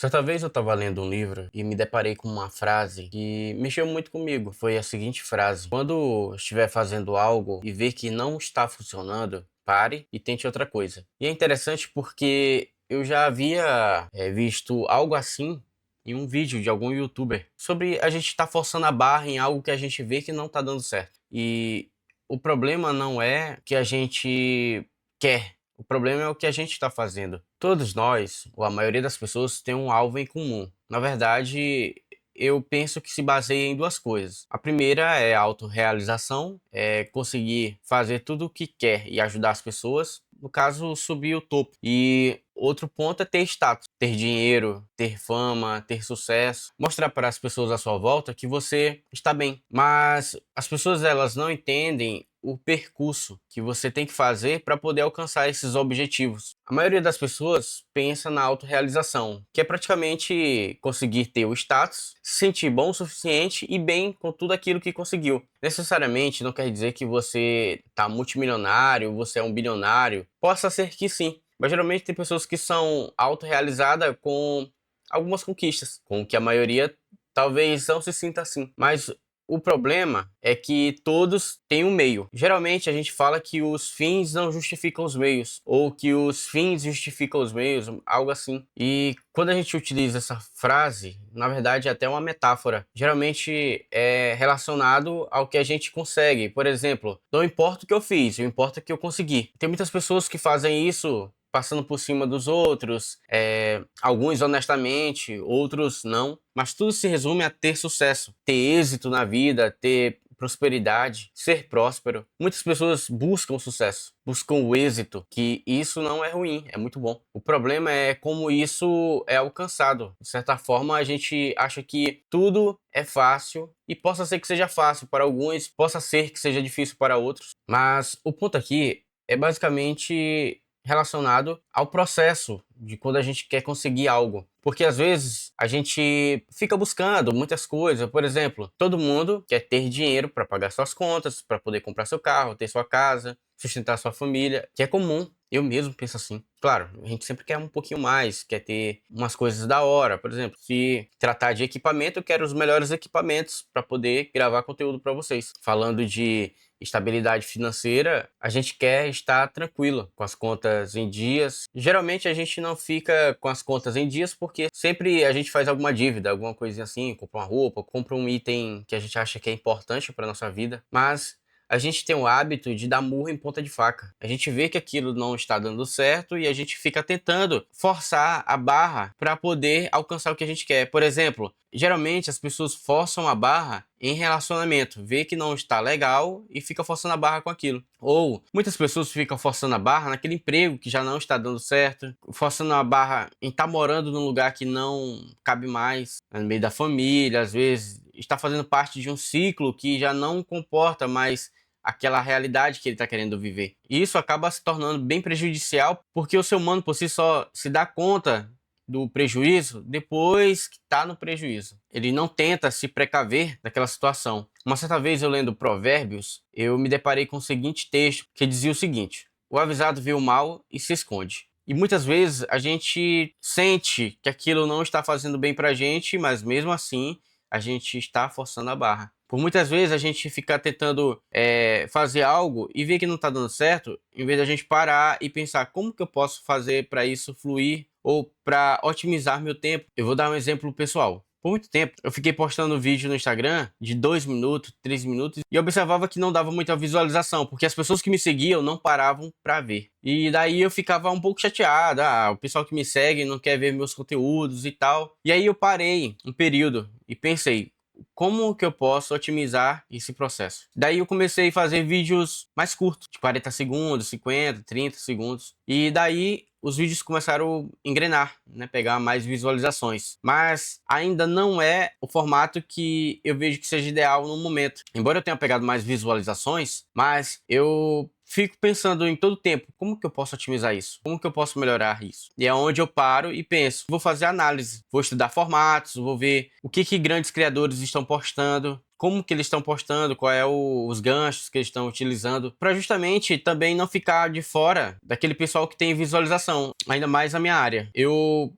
Certa vez eu estava lendo um livro e me deparei com uma frase que mexeu muito comigo. Foi a seguinte frase: quando estiver fazendo algo e ver que não está funcionando, pare e tente outra coisa. E é interessante porque eu já havia visto algo assim em um vídeo de algum youtuber sobre a gente estar forçando a barra em algo que a gente vê que não está dando certo. E o problema não é que a gente quer. O problema é o que a gente está fazendo. Todos nós, ou a maioria das pessoas, tem um alvo em comum. Na verdade, eu penso que se baseia em duas coisas. A primeira é a autorrealização, é conseguir fazer tudo o que quer e ajudar as pessoas. No caso, subir o topo. E outro ponto é ter status, ter dinheiro, ter fama, ter sucesso, mostrar para as pessoas à sua volta que você está bem. Mas as pessoas elas não entendem o percurso que você tem que fazer para poder alcançar esses objetivos. A maioria das pessoas pensa na autorrealização, que é praticamente conseguir ter o status, se sentir bom o suficiente e bem com tudo aquilo que conseguiu. Necessariamente não quer dizer que você está multimilionário, você é um bilionário. Possa ser que sim, mas geralmente tem pessoas que são autorrealizadas com algumas conquistas, com que a maioria talvez não se sinta assim. Mas o problema é que todos têm um meio. Geralmente a gente fala que os fins não justificam os meios, ou que os fins justificam os meios, algo assim. E quando a gente utiliza essa frase, na verdade é até uma metáfora. Geralmente é relacionado ao que a gente consegue. Por exemplo, não importa o que eu fiz, não importa o que eu consegui. Tem muitas pessoas que fazem isso passando por cima dos outros, alguns honestamente, outros não, mas tudo se resume a ter sucesso, ter êxito na vida, ter prosperidade, ser próspero. Muitas pessoas buscam sucesso, buscam o êxito, que isso não é ruim, é muito bom. O problema é como isso é alcançado. De certa forma, a gente acha que tudo é fácil e possa ser que seja fácil para alguns, possa ser que seja difícil para outros, mas o ponto aqui é basicamente relacionado ao processo de quando a gente quer conseguir algo. Porque às vezes a gente fica buscando muitas coisas. Por exemplo, todo mundo quer ter dinheiro para pagar suas contas, para poder comprar seu carro, ter sua casa, sustentar sua família, que é comum. Eu mesmo penso assim. Claro, a gente sempre quer um pouquinho mais, quer ter umas coisas da hora. Por exemplo, se tratar de equipamento, eu quero os melhores equipamentos para poder gravar conteúdo para vocês. Falando de estabilidade financeira, a gente quer estar tranquilo com as contas em dias. Geralmente a gente não fica com as contas em dias porque sempre a gente faz alguma dívida, alguma coisinha assim, compra uma roupa, compra um item que a gente acha que é importante para nossa vida, mas a gente tem o hábito de dar murro em ponta de faca. A gente vê que aquilo não está dando certo e a gente fica tentando forçar a barra para poder alcançar o que a gente quer. Por exemplo, geralmente as pessoas forçam a barra em relacionamento, vê que não está legal e fica forçando a barra com aquilo. Ou muitas pessoas ficam forçando a barra naquele emprego que já não está dando certo, forçando a barra em estar morando num lugar que não cabe mais, no meio da família, às vezes está fazendo parte de um ciclo que já não comporta mais aquela realidade que ele está querendo viver. E isso acaba se tornando bem prejudicial, porque o ser humano por si só se dá conta do prejuízo depois que está no prejuízo. Ele não tenta se precaver daquela situação. Uma certa vez eu lendo Provérbios, eu me deparei com o seguinte texto que dizia o seguinte: o avisado vê o mal e se esconde. E muitas vezes a gente sente que aquilo não está fazendo bem pra gente, mas mesmo assim a gente está forçando a barra. Por muitas vezes a gente fica tentando fazer algo e ver que não está dando certo, em vez da gente parar e pensar como que eu posso fazer para isso fluir ou para otimizar meu tempo. Eu vou dar um exemplo pessoal. Por muito tempo, eu fiquei postando vídeo no Instagram de 2 minutos, 3 minutos e observava que não dava muita visualização, porque as pessoas que me seguiam não paravam para ver. E daí eu ficava um pouco chateado, o pessoal que me segue não quer ver meus conteúdos e tal. E aí eu parei um período e pensei, como que eu posso otimizar esse processo? Daí eu comecei a fazer vídeos mais curtos, de 40 segundos, 50, 30 segundos. E daí os vídeos começaram a engrenar, né? Pegar mais visualizações. Mas ainda não é o formato que eu vejo que seja ideal no momento. Embora eu tenha pegado mais visualizações, mas eu fico pensando em todo tempo, como que eu posso otimizar isso? Como que eu posso melhorar isso? E é onde eu paro e penso, vou fazer análise, vou estudar formatos, vou ver o que grandes criadores estão postando, como que eles estão postando, qual é os ganchos que eles estão utilizando, para justamente também não ficar de fora daquele pessoal que tem visualização, ainda mais na minha área.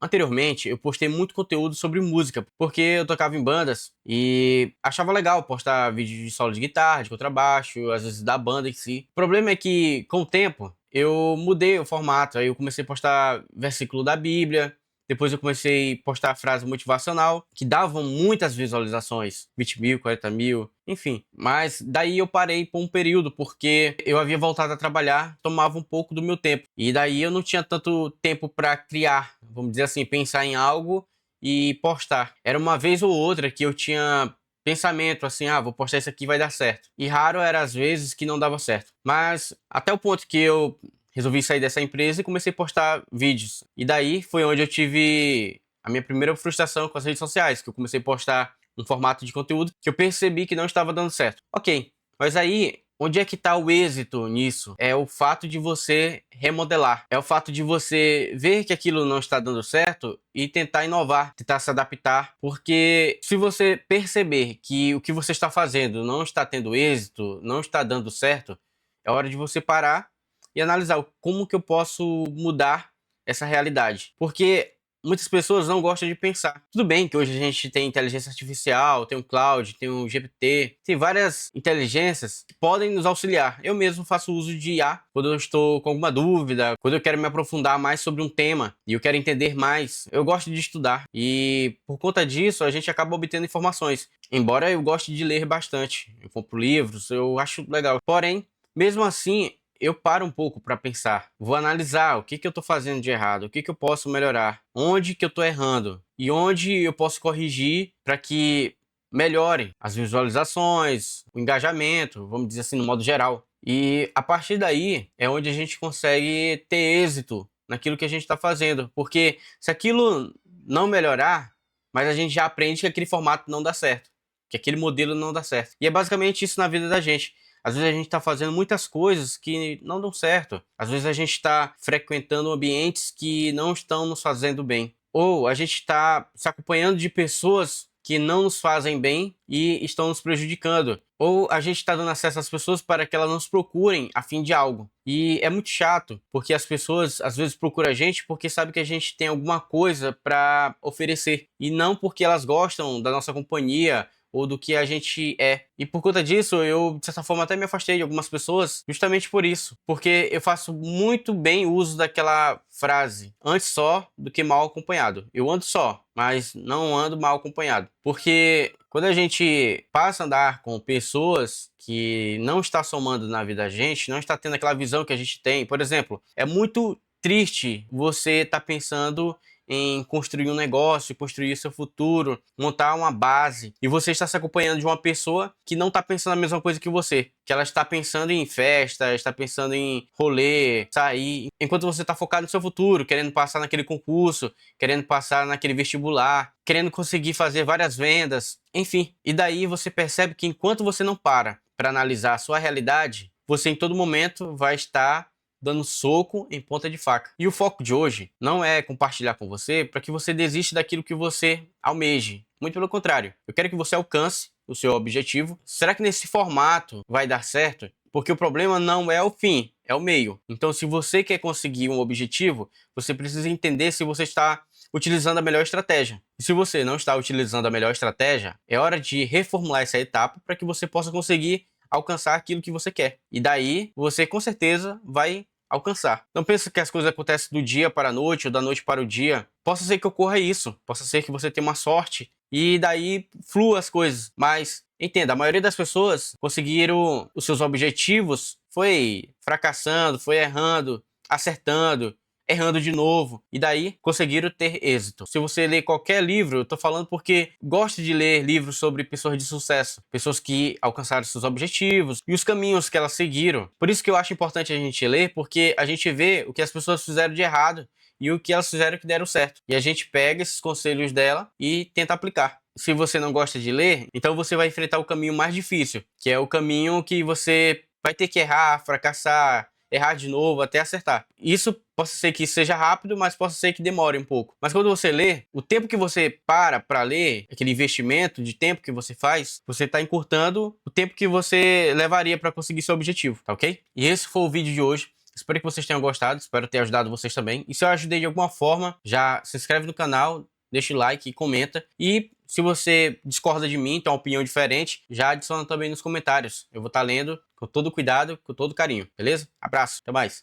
Anteriormente, eu postei muito conteúdo sobre música, porque eu tocava em bandas e achava legal postar vídeos de solo de guitarra, de contrabaixo, às vezes da banda em si. O problema é que, com o tempo, eu mudei o formato, aí eu comecei a postar versículo da Bíblia, depois eu comecei a postar frase motivacional, que davam muitas visualizações, 20 mil, 40 mil, enfim. Mas daí eu parei por um período, porque eu havia voltado a trabalhar, tomava um pouco do meu tempo. E daí eu não tinha tanto tempo para criar, vamos dizer assim, pensar em algo e postar. Era uma vez ou outra que eu tinha pensamento assim, vou postar isso aqui, vai dar certo. E raro era as vezes que não dava certo. Mas até o ponto que eu resolvi sair dessa empresa e comecei a postar vídeos. E daí foi onde eu tive a minha primeira frustração com as redes sociais, que eu comecei a postar um formato de conteúdo que eu percebi que não estava dando certo. Ok, mas aí, onde é que está o êxito nisso? É o fato de você remodelar. É o fato de você ver que aquilo não está dando certo e tentar inovar, tentar se adaptar. Porque se você perceber que o que você está fazendo não está tendo êxito, não está dando certo, é hora de você parar e analisar como que eu posso mudar essa realidade. Porque muitas pessoas não gostam de pensar. Tudo bem que hoje a gente tem inteligência artificial, tem o cloud, tem o GPT, tem várias inteligências que podem nos auxiliar. Eu mesmo faço uso de IA quando eu estou com alguma dúvida, quando eu quero me aprofundar mais sobre um tema e eu quero entender mais. Eu gosto de estudar e por conta disso a gente acaba obtendo informações. Embora eu goste de ler bastante, eu compro livros, eu acho legal. Porém, mesmo assim, eu paro um pouco para pensar, vou analisar o que eu estou fazendo de errado, o que eu posso melhorar, onde que eu estou errando e onde eu posso corrigir para que melhore as visualizações, o engajamento, vamos dizer assim, no modo geral. E a partir daí é onde a gente consegue ter êxito naquilo que a gente está fazendo, porque se aquilo não melhorar, mas a gente já aprende que aquele formato não dá certo, que aquele modelo não dá certo. E é basicamente isso na vida da gente. Às vezes a gente está fazendo muitas coisas que não dão certo. Às vezes a gente está frequentando ambientes que não estão nos fazendo bem. Ou a gente está se acompanhando de pessoas que não nos fazem bem e estão nos prejudicando. Ou a gente está dando acesso às pessoas para que elas nos procurem a fim de algo. E é muito chato, porque as pessoas às vezes procuram a gente porque sabem que a gente tem alguma coisa para oferecer. E não porque elas gostam da nossa companhia ou do que a gente é. E por conta disso, eu, de certa forma, até me afastei de algumas pessoas justamente por isso. Porque eu faço muito bem uso daquela frase, antes só do que mal acompanhado. Eu ando só, mas não ando mal acompanhado. Porque quando a gente passa a andar com pessoas que não está somando na vida da gente, não está tendo aquela visão que a gente tem. Por exemplo, é muito triste você estar pensando em construir um negócio, construir seu futuro, montar uma base, e você está se acompanhando de uma pessoa que não está pensando a mesma coisa que você, que ela está pensando em festa, está pensando em rolê, sair, enquanto você está focado no seu futuro, querendo passar naquele concurso, querendo passar naquele vestibular, querendo conseguir fazer várias vendas, enfim. E daí você percebe que enquanto você não para analisar a sua realidade, você em todo momento vai estar dando soco em ponta de faca. E o foco de hoje não é compartilhar com você para que você desista daquilo que você almeje. Muito pelo contrário, eu quero que você alcance o seu objetivo. Será que nesse formato vai dar certo? Porque o problema não é o fim, é o meio. Então, se você quer conseguir um objetivo, você precisa entender se você está utilizando a melhor estratégia. E se você não está utilizando a melhor estratégia, é hora de reformular essa etapa para que você possa conseguir alcançar aquilo que você quer. E daí, você com certeza vai alcançar. Não pensa que as coisas acontecem do dia para a noite ou da noite para o dia. Possa ser que ocorra isso. Possa ser que você tenha uma sorte e daí flua as coisas. Mas entenda, a maioria das pessoas conseguiram os seus objetivos foi fracassando, foi errando, acertando, errando de novo, e daí conseguiram ter êxito. Se você ler qualquer livro, eu tô falando porque gosto de ler livros sobre pessoas de sucesso, pessoas que alcançaram seus objetivos e os caminhos que elas seguiram. Por isso que eu acho importante a gente ler, porque a gente vê o que as pessoas fizeram de errado e o que elas fizeram que deram certo. E a gente pega esses conselhos dela e tenta aplicar. Se você não gosta de ler, então você vai enfrentar o caminho mais difícil, que é o caminho que você vai ter que errar, fracassar, errar de novo até acertar. Isso pode ser que seja rápido, mas pode ser que demore um pouco. Mas quando você lê, o tempo que você para ler, aquele investimento de tempo que você faz, você está encurtando o tempo que você levaria para conseguir seu objetivo, tá ok? E esse foi o vídeo de hoje. Espero que vocês tenham gostado, espero ter ajudado vocês também. E se eu ajudei de alguma forma, já se inscreve no canal, deixa o like e comenta. E se você discorda de mim, tem uma opinião diferente, já adiciona também nos comentários. Eu vou estar lendo com todo cuidado, com todo carinho, beleza? Abraço, até mais.